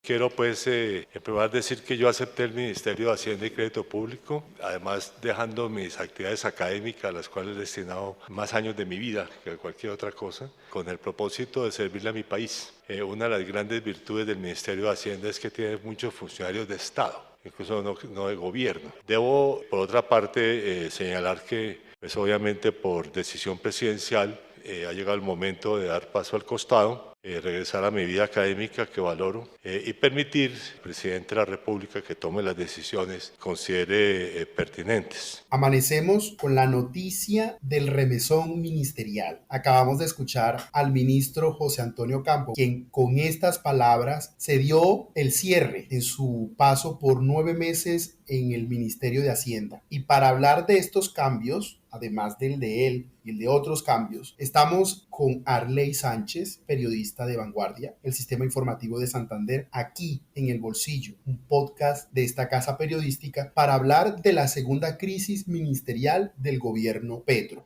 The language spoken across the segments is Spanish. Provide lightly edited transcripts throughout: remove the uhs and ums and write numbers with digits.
Quiero pues en primer lugar decir que yo acepté el Ministerio de Hacienda y Crédito Público, además dejando mis actividades académicas, a las cuales he destinado más años de mi vida que cualquier otra cosa, con el propósito de servirle a mi país. Una de las grandes virtudes del Ministerio de Hacienda es que tiene muchos funcionarios de Estado, incluso no de gobierno. Debo, por otra parte, señalar que, pues obviamente por decisión presidencial, ha llegado el momento de dar paso al costado, regresar a mi vida académica que valoro y permitir al presidente de la República que tome las decisiones que considere pertinentes. Amanecemos con la noticia del remesón ministerial. Acabamos de escuchar al ministro José Antonio Campo, quien con estas palabras se dio el cierre en su paso por 9 meses en el Ministerio de Hacienda. Y para hablar de estos cambios, además del de él y el de otros cambios, estamos con Arley Sánchez, periodista de Vanguardia, el Sistema Informativo de Santander, aquí en El Bolsillo, un podcast de esta casa periodística para hablar de la segunda crisis ministerial del gobierno Petro.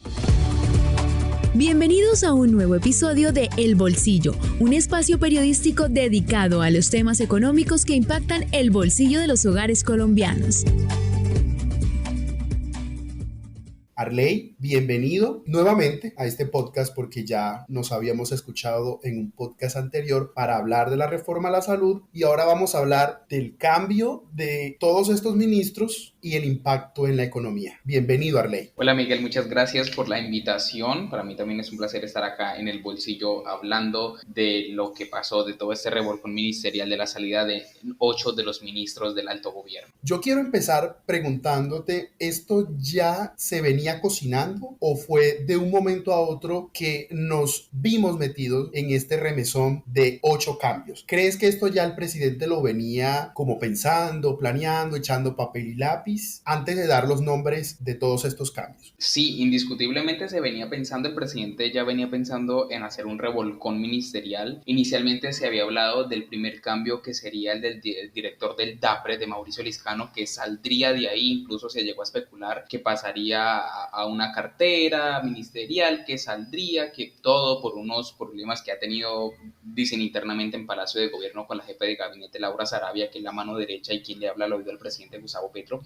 Bienvenidos a un nuevo episodio de El Bolsillo, un espacio periodístico dedicado a los temas económicos que impactan el bolsillo de los hogares colombianos. Arley, bienvenido nuevamente a este podcast porque ya nos habíamos escuchado en un podcast anterior para hablar de la reforma a la salud y ahora vamos a hablar del cambio de todos estos ministros y el impacto en la economía. Bienvenido, Arley. Hola Miguel, muchas gracias por la invitación. Para mí también es un placer estar acá en El Bolsillo hablando de lo que pasó, de todo este revolcón ministerial de la salida de 8 de los ministros del alto gobierno. Yo quiero empezar preguntándote, ¿esto ya se venía cocinando o fue de un momento a otro que nos vimos metidos en este remesón de 8 cambios? ¿Crees que esto ya el presidente lo venía como pensando, planeando, echando papel y lápiz antes de dar los nombres de todos estos cambios? Sí, indiscutiblemente se venía pensando, el presidente ya venía pensando en hacer un revolcón ministerial. Inicialmente se había hablado del primer cambio que sería el del director del DAPRE, de Mauricio Liscano, que saldría de ahí, incluso se llegó a especular que pasaría a una cartera ministerial, que saldría, que todo por unos problemas que ha tenido, dicen internamente en Palacio de Gobierno con la jefe de gabinete Laura Sarabia, que es la mano derecha y quien le habla al oído al presidente Gustavo Petro,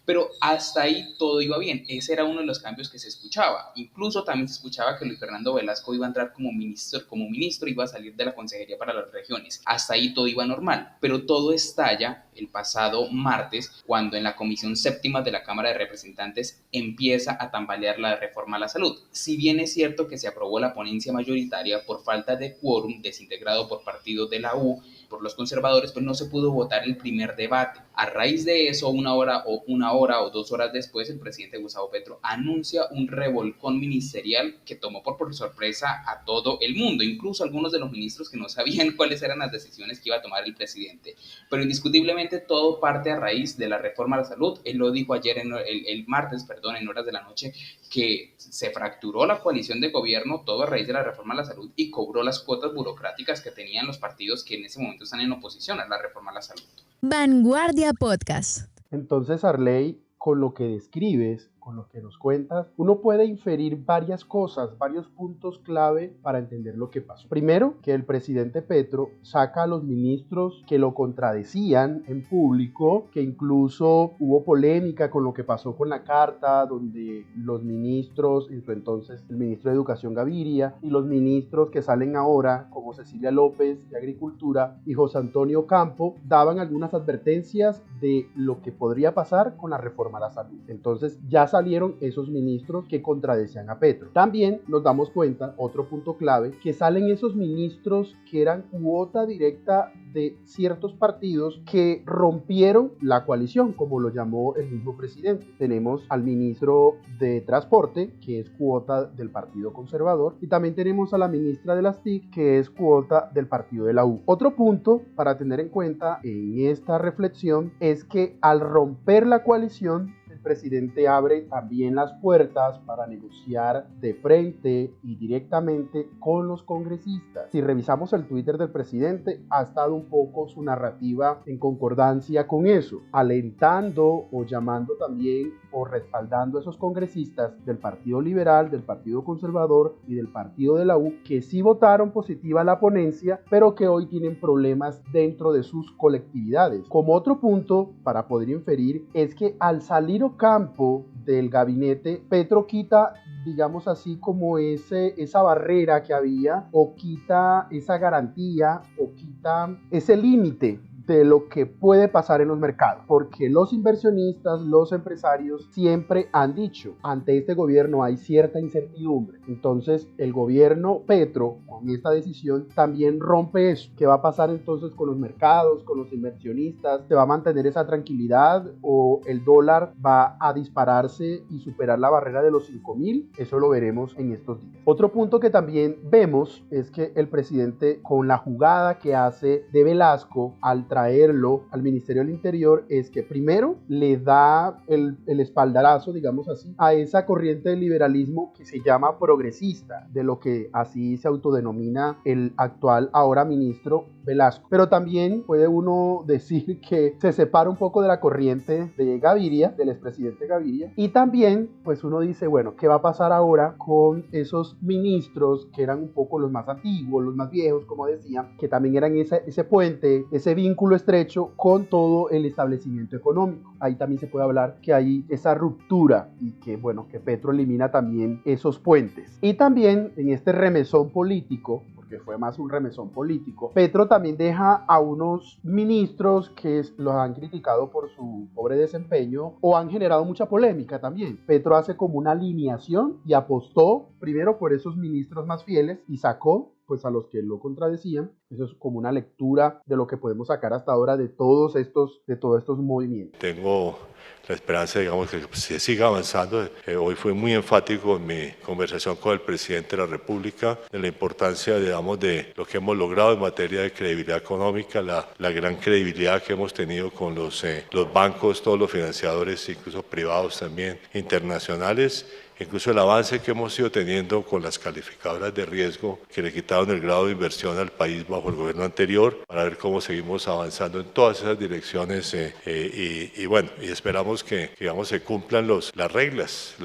pero hasta ahí todo iba bien. Ese era uno de los cambios que se escuchaba. Incluso también se escuchaba que Luis Fernando Velasco iba a entrar como ministro, iba a salir de la Consejería para las Regiones. Hasta ahí todo iba normal, pero todo estalla el pasado martes, cuando en la Comisión Séptima de la Cámara de Representantes empieza a tambalear la reforma a la salud. Si bien es cierto que se aprobó la ponencia mayoritaria, por falta de quórum desintegrado por partidos de la U, por los conservadores, pues no se pudo votar el primer debate. A raíz de eso, una hora o 2 horas después, el presidente Gustavo Petro anuncia un revolcón ministerial que tomó por sorpresa a todo el mundo, incluso algunos de los ministros que no sabían cuáles eran las decisiones que iba a tomar el presidente. Pero indiscutiblemente todo parte a raíz de la reforma a la salud. Él lo dijo ayer, el martes, en horas de la noche, que se fracturó la coalición de gobierno todo a raíz de la reforma a la salud y cobró las cuotas burocráticas que tenían los partidos que en ese momento están en oposición a la reforma a la salud. Vanguardia Podcast. Entonces, Arley, con lo que describes, con lo que nos cuentas, uno puede inferir varias cosas, varios puntos clave para entender lo que pasó. Primero, que el presidente Petro saca a los ministros que lo contradecían en público, que incluso hubo polémica con lo que pasó con la carta, donde los ministros, en su entonces el ministro de Educación Gaviria, y los ministros que salen ahora, como Cecilia López de Agricultura y José Antonio Campo, daban algunas advertencias de lo que podría pasar con la reforma a la salud. Entonces ya salieron esos ministros que contradecían a Petro. También nos damos cuenta, otro punto clave, que salen esos ministros que eran cuota directa de ciertos partidos que rompieron la coalición, como lo llamó el mismo presidente. Tenemos al ministro de Transporte, que es cuota del Partido Conservador, y también tenemos a la ministra de las TIC, que es cuota del partido de la U. Otro punto para tener en cuenta en esta reflexión es que al romper la coalición, el presidente abre también las puertas para negociar de frente y directamente con los congresistas. Si revisamos el Twitter del presidente, ha estado un poco su narrativa en concordancia con eso, alentando o llamando también o respaldando a esos congresistas del Partido Liberal, del Partido Conservador y del Partido de la U, que sí votaron positiva la ponencia, pero que hoy tienen problemas dentro de sus colectividades. Como otro punto para poder inferir es que al salir Ocampo del gabinete, Petro quita, digamos así, como esa barrera que había, o quita esa garantía, o quita ese límite de lo que puede pasar en los mercados, porque los inversionistas, los empresarios siempre han dicho, ante este gobierno hay cierta incertidumbre. Entonces el gobierno Petro con esta decisión también rompe eso. ¿Qué va a pasar entonces con los mercados, con los inversionistas? ¿Se va a mantener esa tranquilidad o el dólar va a dispararse y superar la barrera de los 5.000? Eso lo veremos en estos días. Otro punto que también vemos es que el presidente, con la jugada que hace de Velasco al traerlo al Ministerio del Interior, es que primero le da el espaldarazo, digamos así, a esa corriente de liberalismo que se llama progresista, de lo que así se autodenomina el actual ahora ministro Velasco. Pero también puede uno decir que se separa un poco de la corriente de Gaviria, del expresidente Gaviria, y también pues uno dice, bueno, ¿qué va a pasar ahora con esos ministros que eran un poco los más antiguos, los más viejos, como decían, que también eran ese puente, ese vínculo estrecho con todo el establecimiento económico? Ahí también se puede hablar que hay esa ruptura y que, bueno, que Petro elimina también esos puentes. Y también en este remesón político, porque fue más un remesón político, Petro también deja a unos ministros que los han criticado por su pobre desempeño o han generado mucha polémica también. Petro hace como una alineación y apostó primero por esos ministros más fieles y sacó pues a los que lo contradecían. Eso es como una lectura de lo que podemos sacar hasta ahora de todos estos movimientos. Tengo la esperanza, digamos, que se siga avanzando. Hoy fui muy enfático en mi conversación con el presidente de la República de la importancia, digamos, de lo que hemos logrado en materia de credibilidad económica, la gran credibilidad que hemos tenido con los bancos, todos los financiadores, incluso privados también, internacionales. Incluso el avance que hemos ido teniendo con las calificadoras de riesgo que le quitaron el grado de inversión al país bajo el gobierno anterior, para ver cómo seguimos avanzando en todas esas direcciones y esperamos que digamos, se cumplan las reglas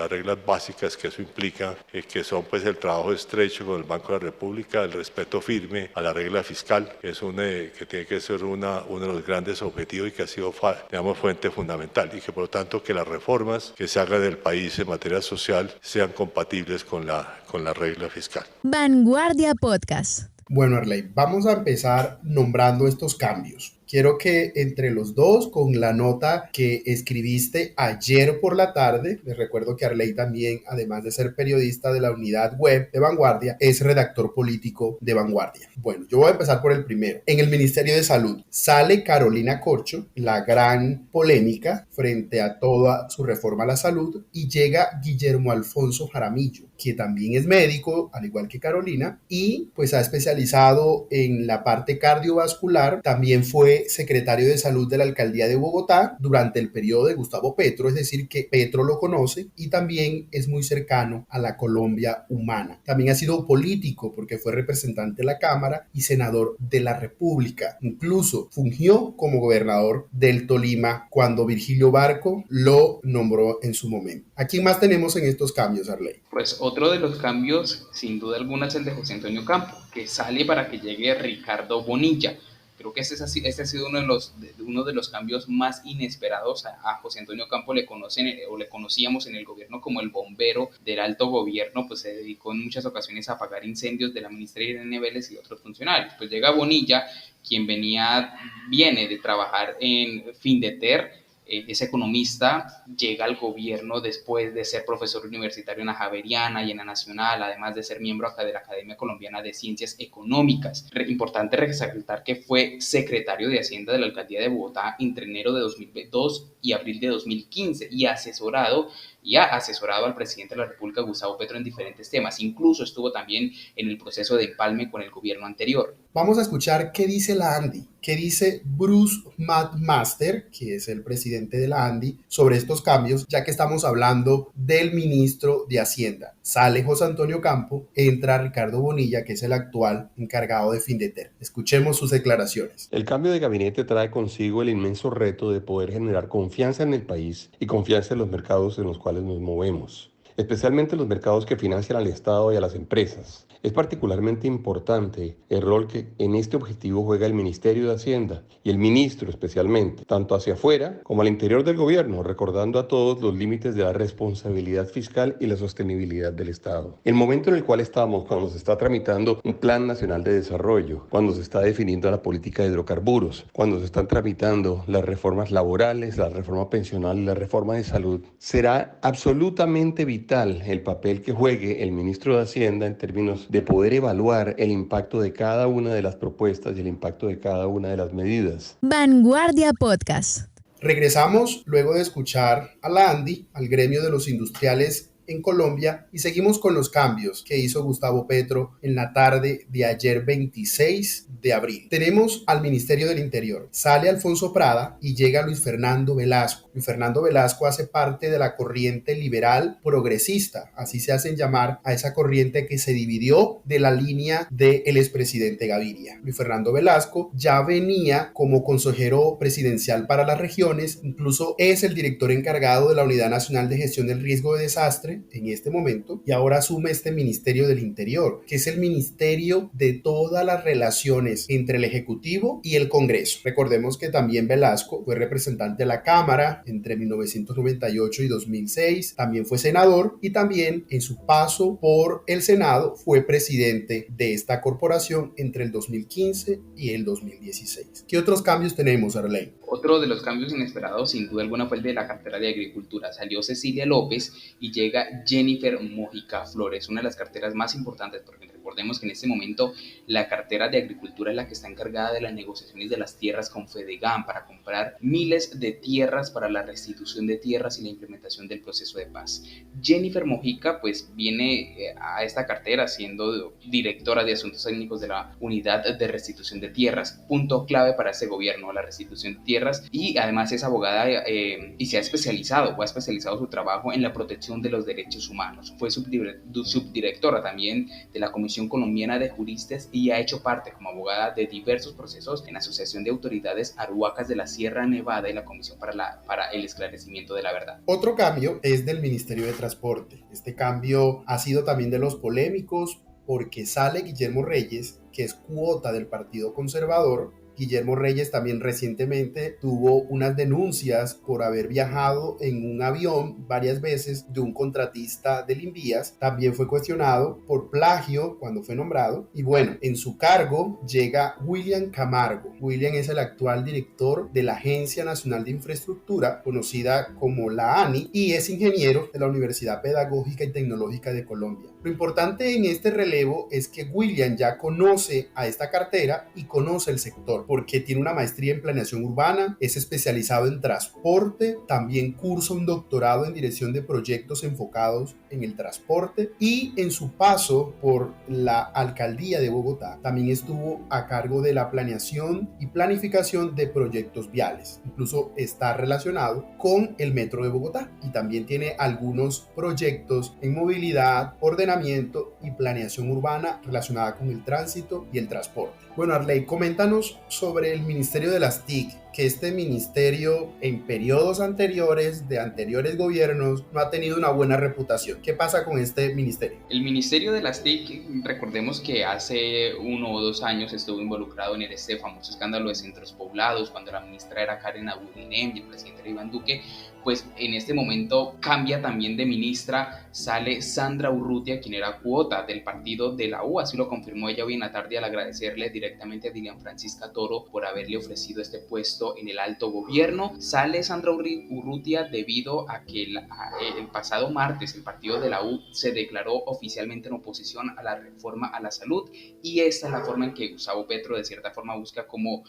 básicas que eso implica, que son pues el trabajo estrecho con el Banco de la República, el respeto firme a la regla fiscal, que es que tiene que ser uno de los grandes objetivos y que ha sido, digamos, fuente fundamental, y que por lo tanto que las reformas que se hagan del país en materia social sean compatibles con la regla fiscal. Vanguardia Podcast. Bueno, Arley, vamos a empezar nombrando estos cambios. Quiero que entre los dos, con la nota que escribiste ayer por la tarde, les recuerdo que Arley también, además de ser periodista de la unidad web de Vanguardia, es redactor político de Vanguardia. Bueno, yo voy a empezar por el primero. En el Ministerio de Salud sale Carolina Corcho, la gran polémica frente a toda su reforma a la salud, y llega Guillermo Alfonso Jaramillo, que también es médico, al igual que Carolina, y pues ha especializado en la parte cardiovascular. También fue secretario de salud de la alcaldía de Bogotá durante el periodo de Gustavo Petro, es decir, que Petro lo conoce, y también es muy cercano a la Colombia humana. También ha sido político porque fue representante de la Cámara y senador de la República. Incluso fungió como gobernador del Tolima cuando Virgilio Barco lo nombró en su momento. ¿A quién más tenemos en estos cambios, Arley? Pues otro de los cambios, sin duda alguna, es el de José Antonio Campo, que sale para que llegue Ricardo Bonilla. Creo que este ha sido uno de los cambios más inesperados. A José Antonio Campo le conocíamos en el gobierno como el bombero del alto gobierno, pues se dedicó en muchas ocasiones a apagar incendios de la ministra Irene Vélez y otros funcionarios. Pues llega Bonilla, quien viene de trabajar en Findeter. Es economista, llega al gobierno después de ser profesor universitario en la Javeriana y en la Nacional, además de ser miembro de la Academia Colombiana de Ciencias Económicas. Importante resaltar que fue secretario de Hacienda de la Alcaldía de Bogotá entre enero de 2002 y abril de 2015 y asesorado y ha asesorado al presidente de la República, Gustavo Petro, en diferentes temas. Incluso estuvo también en el proceso de empalme con el gobierno anterior. Vamos a escuchar qué dice la ANDI, qué dice Bruce McMaster, que es el presidente de la ANDI, sobre estos cambios, ya que estamos hablando del ministro de Hacienda. Sale José Antonio Campo, entra Ricardo Bonilla, que es el actual encargado de Findeter. Escuchemos sus declaraciones. El cambio de gabinete trae consigo el inmenso reto de poder generar confianza en el país y confianza en los mercados en los cuales nos movemos, especialmente los mercados que financian al Estado y a las empresas. Es particularmente importante el rol que en este objetivo juega el Ministerio de Hacienda y el ministro especialmente, tanto hacia afuera como al interior del gobierno, recordando a todos los límites de la responsabilidad fiscal y la sostenibilidad del Estado. El momento en el cual estamos, cuando se está tramitando un Plan Nacional de Desarrollo, cuando se está definiendo la política de hidrocarburos, cuando se están tramitando las reformas laborales, la reforma pensional y la reforma de salud, será absolutamente vital el papel que juegue el ministro de Hacienda en términos de poder evaluar el impacto de cada una de las propuestas y el impacto de cada una de las medidas. Vanguardia Podcast. Regresamos luego de escuchar a la ANDI, al gremio de los industriales en Colombia, y seguimos con los cambios que hizo Gustavo Petro en la tarde de ayer 26 de abril. Tenemos al Ministerio del Interior. Sale Alfonso Prada y llega Luis Fernando Velasco. Luis Fernando Velasco hace parte de la corriente liberal progresista, así se hacen llamar a esa corriente que se dividió de la línea del expresidente Gaviria. Luis Fernando Velasco ya venía como consejero presidencial para las regiones, incluso es el director encargado de la Unidad Nacional de Gestión del Riesgo de Desastre en este momento, y ahora asume este Ministerio del Interior, que es el ministerio de todas las relaciones entre el Ejecutivo y el Congreso. Recordemos que también Velasco fue representante de la Cámara entre 1998 y 2006, también fue senador y también en su paso por el Senado fue presidente de esta corporación entre el 2015 y el 2016. ¿Qué otros cambios tenemos, Arley? Otro de los cambios inesperados, sin duda alguna, fue el de la cartera de Agricultura. Salió Cecilia López y llega Jennifer Mojica Flores, una de las carteras más importantes, porque recordemos que en este momento la cartera de Agricultura es la que está encargada de las negociaciones de las tierras con Fedegan para comprar miles de tierras para la restitución de tierras y la implementación del proceso de paz. Jennifer Mojica pues viene a esta cartera siendo directora de Asuntos Técnicos de la Unidad de Restitución de Tierras, punto clave para este gobierno, la restitución de tierras, y además es abogada y se ha especializado o ha especializado su trabajo en la protección de los derechos humanos. Fue subdirectora también de la Comisión Colombiana de Juristas y ha hecho parte como abogada de diversos procesos en la Asociación de Autoridades Arhuacas de la Sierra Nevada y la Comisión para el Esclarecimiento de la Verdad. Otro cambio es del Ministerio de Transporte. Este cambio ha sido también de los polémicos porque sale Guillermo Reyes, que es cuota del Partido Conservador. Guillermo Reyes también recientemente tuvo unas denuncias por haber viajado en un avión varias veces de un contratista del Invías. También fue cuestionado por plagio cuando fue nombrado. Y bueno, en su cargo llega William Camargo. William es el actual director de la Agencia Nacional de Infraestructura, conocida como la ANI, y es ingeniero de la Universidad Pedagógica y Tecnológica de Colombia. Lo importante en este relevo es que William ya conoce a esta cartera y conoce el sector, porque tiene una maestría en planeación urbana, es especializado en transporte, también cursa un doctorado en dirección de proyectos enfocados en el transporte, y en su paso por la alcaldía de Bogotá también estuvo a cargo de la planeación y planificación de proyectos viales. Incluso está relacionado con el Metro de Bogotá y también tiene algunos proyectos en movilidad, ordenamiento y planeación urbana relacionada con el tránsito y el transporte. Bueno, Arley, coméntanos sobre el Ministerio de las TIC, que este ministerio en periodos anteriores de anteriores gobiernos no ha tenido una buena reputación. ¿Qué pasa con este ministerio? El Ministerio de las TIC, recordemos que hace 1 o 2 años estuvo involucrado en este famoso escándalo de centros poblados, cuando la ministra era Karen Abudinem y el presidente era Iván Duque. Pues en este momento cambia también de ministra, sale Sandra Urrutia, quien era cuota cuota del partido de la U, así lo confirmó ella hoy en la tarde al agradecerle directamente a Dilian Francisca Toro por haberle ofrecido este puesto en el alto gobierno. Sale Sandra Urrutia debido a que el pasado martes el partido de la U se declaró oficialmente en oposición a la reforma a la salud, y esta es la forma en que Gustavo Petro de cierta forma busca como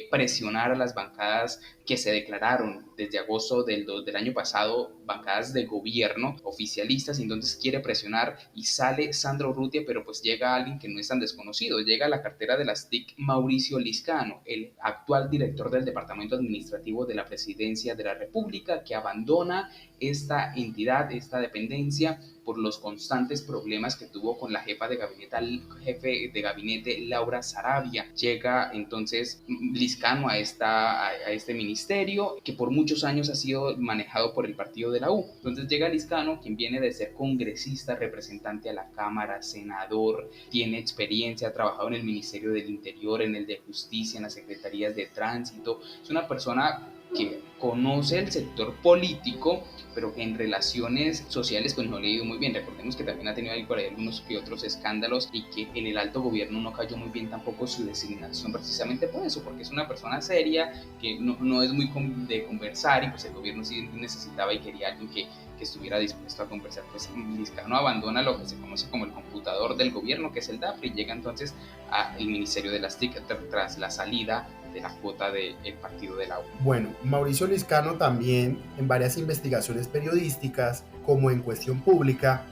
presionar a las bancadas que se declararon desde agosto del año pasado, bancadas de gobierno oficialistas. Entonces quiere presionar y sale Sandra Urrutia, pero pues llega alguien que no es tan desconocido, llega a la cartera de las TIC Mauricio Liscano, el actual director del Departamento Administrativo de la Presidencia de la República, que abandona esta entidad, esta dependencia, por los constantes problemas que tuvo con la jefe de gabinete Laura Saravia. Llega entonces Liscano a este ministerio que por muchos años ha sido manejado por el partido de la U. Entonces llega Liscano, quien viene de ser congresista, representante a la Cámara, senador, tiene experiencia, ha trabajado en el Ministerio del Interior, en el de Justicia, en las Secretarías de Tránsito. Es una persona que conoce el sector político, pero que en relaciones sociales pues no le ha ido muy bien. Recordemos que también ha tenido ahí por ahí algunos que otros escándalos, y que en el alto gobierno no cayó muy bien tampoco su designación, precisamente por eso, porque es una persona seria, que no es muy de conversar, y pues el gobierno sí necesitaba y quería alguien que estuviera dispuesto a conversar. Pues Liscano abandona lo que se conoce como el computador del gobierno, que es el DAPRE, y llega entonces al Ministerio de las TIC tras la salida de la cuota del partido de la U. Bueno, Mauricio Liscano también en varias investigaciones periodísticas como en Cuestión Pública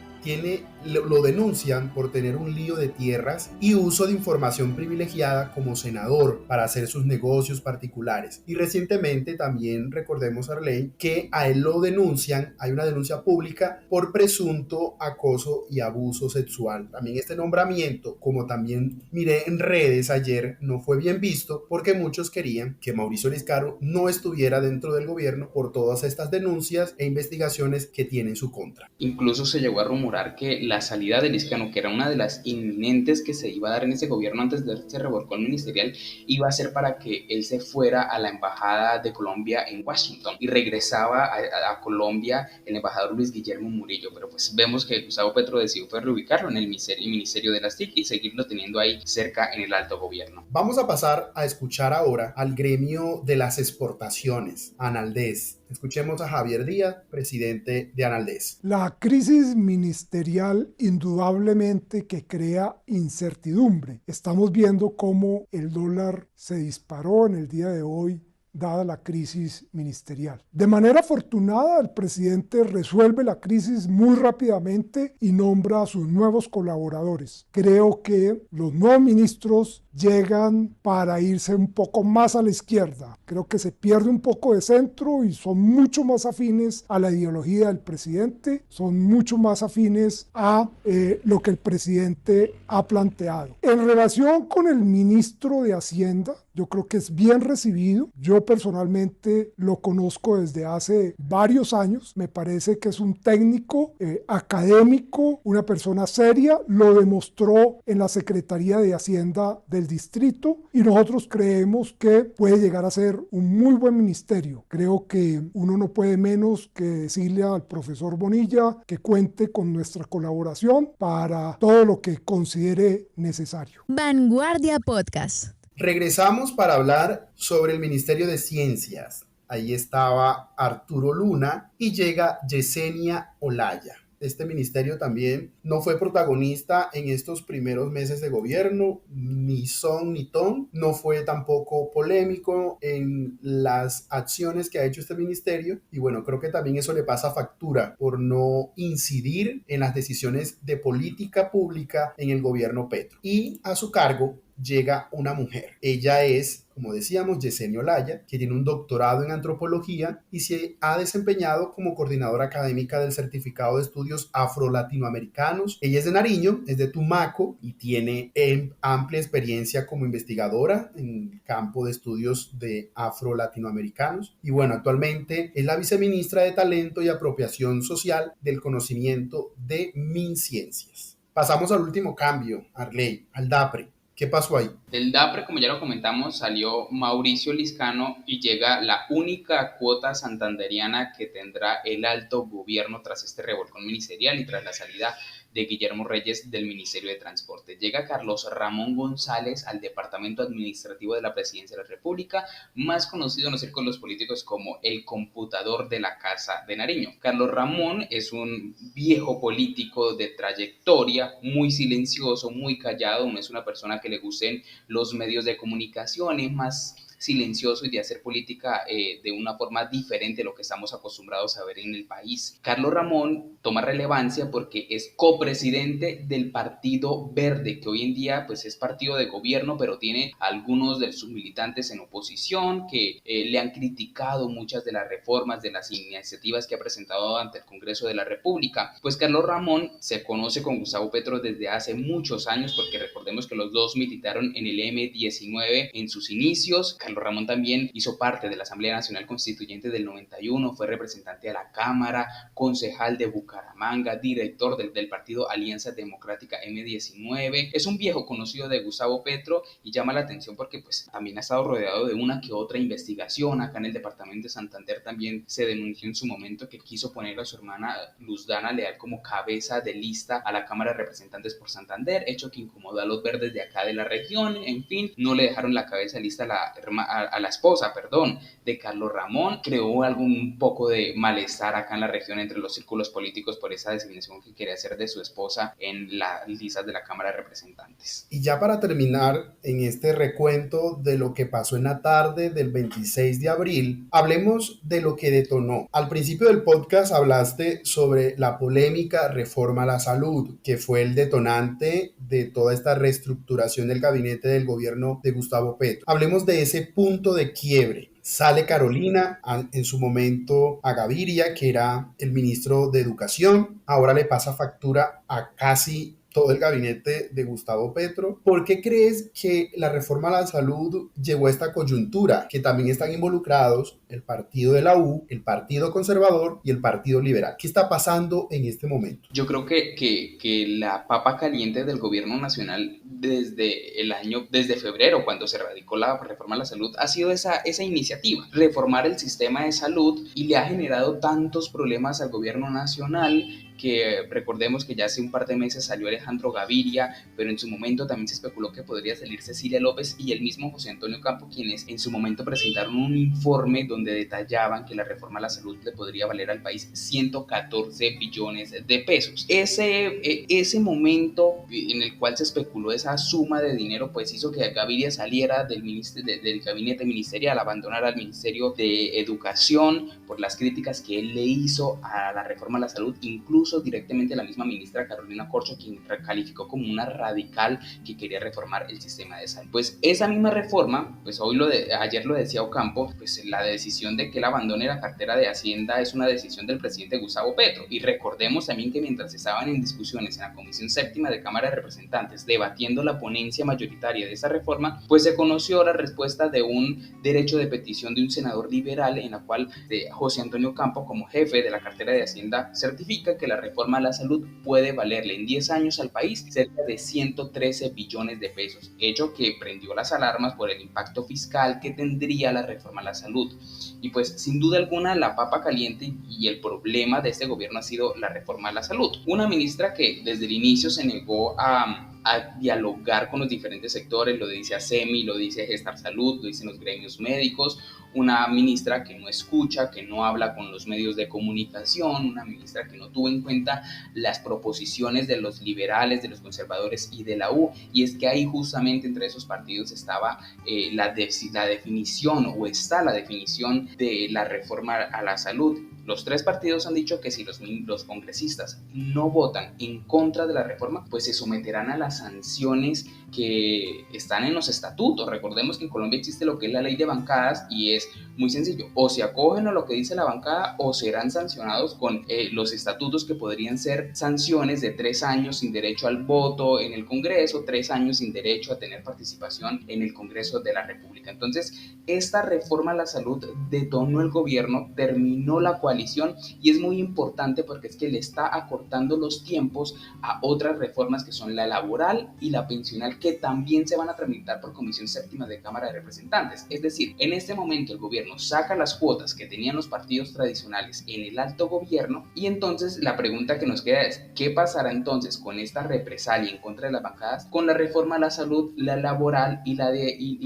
lo denuncian por tener un lío de tierras y uso de información privilegiada como senador para hacer sus negocios particulares. Y recientemente también recordemos, Arley, que a él lo denuncian, hay una denuncia pública por presunto acoso y abuso sexual. También este nombramiento, como también miré en redes ayer, no fue bien visto porque muchos querían que Mauricio Liscano no estuviera dentro del gobierno por todas estas denuncias e investigaciones que tiene en su contra. Incluso se llegó a rumorar que la salida de Liscano, que era una de las inminentes que se iba a dar en ese gobierno antes de este revolcón ministerial, iba a ser para que él se fuera a la embajada de Colombia en Washington, y regresaba a Colombia el embajador Luis Guillermo Murillo. Pero pues vemos que Gustavo Petro decidió reubicarlo en el ministerio de las TIC y seguirlo teniendo ahí cerca en el alto gobierno. Vamos a pasar a escuchar ahora al gremio de las exportaciones, Analdés. Escuchemos a Javier Díaz, presidente de Analdés. La crisis ministerial indudablemente que crea incertidumbre. Estamos viendo cómo el dólar se disparó en el día de hoy, dada la crisis ministerial. De manera afortunada, el presidente resuelve la crisis muy rápidamente y nombra a sus nuevos colaboradores. Creo que los nuevos ministros llegan para irse un poco más a la izquierda. Creo que se pierde un poco de centro y son mucho más afines a la ideología del presidente, son mucho más afines a lo que el presidente ha planteado. En relación con el ministro de Hacienda, yo creo que es bien recibido. Yo personalmente lo conozco desde hace varios años. Me parece que es un técnico académico, una persona seria. Lo demostró en la Secretaría de Hacienda del distrito, y nosotros creemos que puede llegar a ser un muy buen ministerio. Creo que uno no puede menos que decirle al profesor Bonilla que cuente con nuestra colaboración para todo lo que considere necesario. Vanguardia Podcast. Regresamos para hablar sobre el Ministerio de Ciencias. Ahí estaba Arturo Luna y llega Yesenia Olaya. Este ministerio también no fue protagonista en estos primeros meses de gobierno, ni son ni ton. No fue tampoco polémico en las acciones que ha hecho este ministerio. Y bueno, creo que también eso le pasa factura por no incidir en las decisiones de política pública en el gobierno Petro. Y a su cargo llega una mujer. Ella es, como decíamos, Yesenia Olaya, que tiene un doctorado en antropología y se ha desempeñado como coordinadora académica del Certificado de Estudios Afro-Latinoamericanos. Ella es de Nariño, es de Tumaco y tiene amplia experiencia como investigadora en el campo de estudios de afro-latinoamericanos. Y bueno, actualmente es la viceministra de Talento y Apropiación Social del Conocimiento de MinCiencias. Pasamos al último cambio, Arley, al DAPRE. ¿Qué pasó ahí? Del DAPRE, como ya lo comentamos, salió Mauricio Liscano y llega la única cuota santanderiana que tendrá el alto gobierno tras este revolcón ministerial y tras la salida de Guillermo Reyes del Ministerio de Transporte. Llega Carlos Ramón González al Departamento Administrativo de la Presidencia de la República, más conocido en los círculos políticos como el computador de la Casa de Nariño. Carlos Ramón es un viejo político de trayectoria, muy silencioso, muy callado, no es una persona que le gusten los medios de comunicación, es más silencioso y de hacer política de una forma diferente a lo que estamos acostumbrados a ver en el país. Carlos Ramón toma relevancia porque es copresidente del Partido Verde, que hoy en día pues es partido de gobierno, pero tiene algunos de sus militantes en oposición que le han criticado muchas de las reformas, de las iniciativas que ha presentado ante el Congreso de la República. Pues Carlos Ramón se conoce con Gustavo Petro desde hace muchos años, porque recordemos que los dos militaron en el M-19 en sus inicios. Carlos Ramón también hizo parte de la Asamblea Nacional Constituyente del 91, fue representante de la Cámara, concejal de Bucaramanga, director del partido Alianza Democrática M-19. Es un viejo conocido de Gustavo Petro y llama la atención porque pues también ha estado rodeado de una que otra investigación. Acá en el departamento de Santander también se denunció en su momento que quiso poner a su hermana Luzdana Leal como cabeza de lista a la Cámara de Representantes por Santander, hecho que incomodó a los verdes de acá de la región. En fin, no le dejaron la cabeza de lista a la esposa de Carlos Ramón. Creó un poco de malestar acá en la región entre los círculos políticos por esa designación que quería hacer de su esposa en las listas de la Cámara de Representantes. Y ya para terminar en este recuento de lo que pasó en la tarde del 26 de abril, hablemos de lo que detonó. Al principio del podcast hablaste sobre la polémica reforma a la salud, que fue el detonante de toda esta reestructuración del gabinete del gobierno de Gustavo Petro. Hablemos de ese punto de quiebre. Sale Carolina, en su momento a Gaviria, que era el ministro de Educación, ahora le pasa factura a casi todo el gabinete de Gustavo Petro. ¿Por qué crees que la reforma a la salud llegó a esta coyuntura? Que también están involucrados el partido de la U, el Partido Conservador y el Partido Liberal. ¿Qué está pasando en este momento? Yo creo que la papa caliente del gobierno nacional desde febrero, cuando se radicó la reforma a la salud, ha sido esa iniciativa, reformar el sistema de salud, y le ha generado tantos problemas al gobierno nacional que recordemos que ya hace un par de meses salió Alejandro Gaviria, pero en su momento también se especuló que podría salir Cecilia López y el mismo José Antonio Campo, quienes en su momento presentaron un informe donde detallaban que la reforma a la salud le podría valer al país 114 billones de pesos. Ese momento en el cual se especuló esa suma de dinero, pues hizo que Gaviria saliera del gabinete ministerial, abandonara el Ministerio de Educación por las críticas que él le hizo a la reforma a la salud, incluso directamente la misma ministra Carolina Corcho, quien calificó como una radical que quería reformar el sistema de salud. Pues esa misma reforma, pues ayer lo decía Ocampo, pues la decisión de que él abandone la cartera de Hacienda es una decisión del presidente Gustavo Petro. Y recordemos también que mientras estaban en discusiones en la Comisión Séptima de Cámara de Representantes debatiendo la ponencia mayoritaria de esa reforma, pues se conoció la respuesta de un derecho de petición de un senador liberal en la cual José Antonio Campo, como jefe de la cartera de Hacienda, certifica que la reforma a la salud puede valerle en 10 años al país cerca de 113 billones de pesos, hecho que prendió las alarmas por el impacto fiscal que tendría la reforma a la salud. Y pues sin duda alguna la papa caliente y el problema de este gobierno ha sido la reforma a la salud. Una ministra que desde el inicio se negó a dialogar con los diferentes sectores, lo dice ASEMI, lo dice Gestar Salud, lo dicen los gremios médicos, una ministra que no escucha, que no habla con los medios de comunicación, una ministra que no tuvo en cuenta las proposiciones de los liberales, de los conservadores y de la U, y es que ahí justamente entre esos partidos estaba la definición, o está la definición de la reforma a la salud. Los tres partidos han dicho que si los congresistas no votan en contra de la reforma, pues se someterán a las sanciones que están en los estatutos. Recordemos que en Colombia existe lo que es la ley de bancadas y es muy sencillo: o se acogen a lo que dice la bancada o serán sancionados con los estatutos, que podrían ser sanciones de 3 años sin derecho al voto en el Congreso, 3 años sin derecho a tener participación en el Congreso de la República. Entonces, esta reforma a la salud detonó el gobierno, terminó la coalición, y es muy importante porque es que le está acortando los tiempos a otras reformas que son la laboral y la pensional, que también se van a tramitar por Comisión Séptima de Cámara de Representantes. Es decir, en este momento momento el gobierno saca las cuotas que tenían los partidos tradicionales en el alto gobierno, y entonces la pregunta que nos queda es, ¿qué pasará entonces con esta represalia en contra de las bancadas, con la reforma a la salud, la laboral y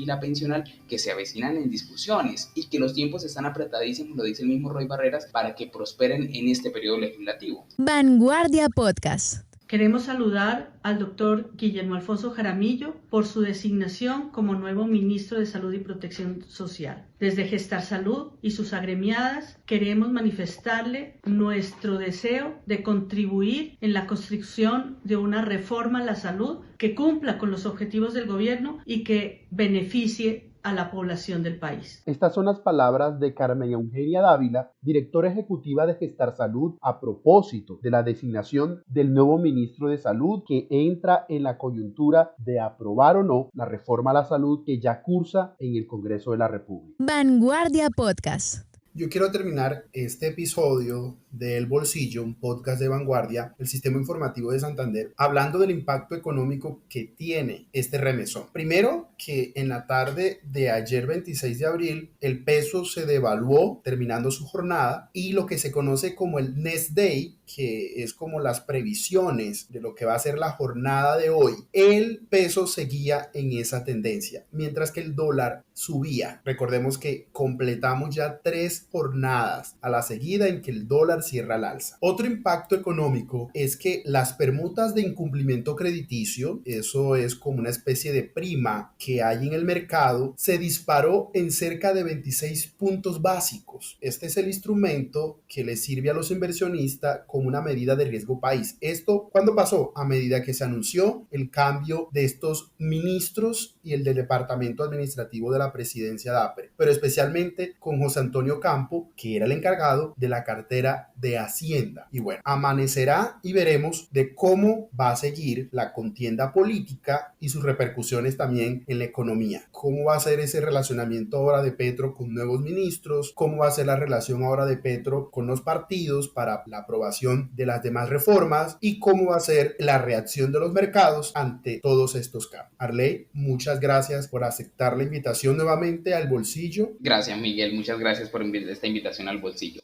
la pensional que se avecinan en discusiones y que los tiempos están apretadísimos, lo dice el mismo Roy Barreras, para que prosperen en este periodo legislativo? Vanguardia Podcast. Queremos saludar al doctor Guillermo Alfonso Jaramillo por su designación como nuevo ministro de Salud y Protección Social. Desde Gestar Salud y sus agremiadas queremos manifestarle nuestro deseo de contribuir en la construcción de una reforma a la salud que cumpla con los objetivos del gobierno y que beneficie a la población del país. Estas son las palabras de Carmen Eugenia Dávila, directora ejecutiva de Gestar Salud, a propósito de la designación del nuevo ministro de Salud que entra en la coyuntura de aprobar o no la reforma a la salud que ya cursa en el Congreso de la República. Vanguardia Podcast. Yo quiero terminar este episodio de El Bolsillo, un podcast de Vanguardia, el Sistema Informativo de Santander, hablando del impacto económico que tiene este remesón. Primero, que en la tarde de ayer 26 de abril, el peso se devaluó terminando su jornada, y lo que se conoce como el Next Day, que es como las previsiones de lo que va a ser la jornada de hoy, el peso seguía en esa tendencia, mientras que el dólar subía. Recordemos que completamos ya 3 jornadas a la seguida en que el dólar cierra al alza. Otro impacto económico es que las permutas de incumplimiento crediticio, eso es como una especie de prima que hay en el mercado, se disparó en cerca de 26 puntos básicos. Este es el instrumento que le sirve a los inversionistas como una medida de riesgo país. ¿Esto cuándo pasó? A medida que se anunció el cambio de estos ministros y el del departamento administrativo de la presidencia DAPRE, pero especialmente con José Antonio Campo, que era el encargado de la cartera de Hacienda. Y bueno, amanecerá y veremos de cómo va a seguir la contienda política y sus repercusiones también en la economía. ¿Cómo va a ser ese relacionamiento ahora de Petro con nuevos ministros? ¿Cómo va a ser la relación ahora de Petro con los partidos para la aprobación de las demás reformas? ¿Y cómo va a ser la reacción de los mercados ante todos estos cambios? Arley, muchas gracias por aceptar la invitación nuevamente al Bolsillo. Gracias, Miguel. Muchas gracias por esta invitación al Bolsillo.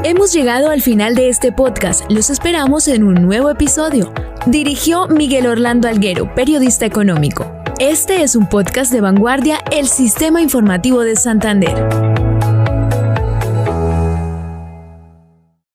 Hemos llegado al final de este podcast. Los esperamos en un nuevo episodio. Dirigió Miguel Orlando Alguero, periodista económico. Este es un podcast de Vanguardia, el Sistema Informativo de Santander.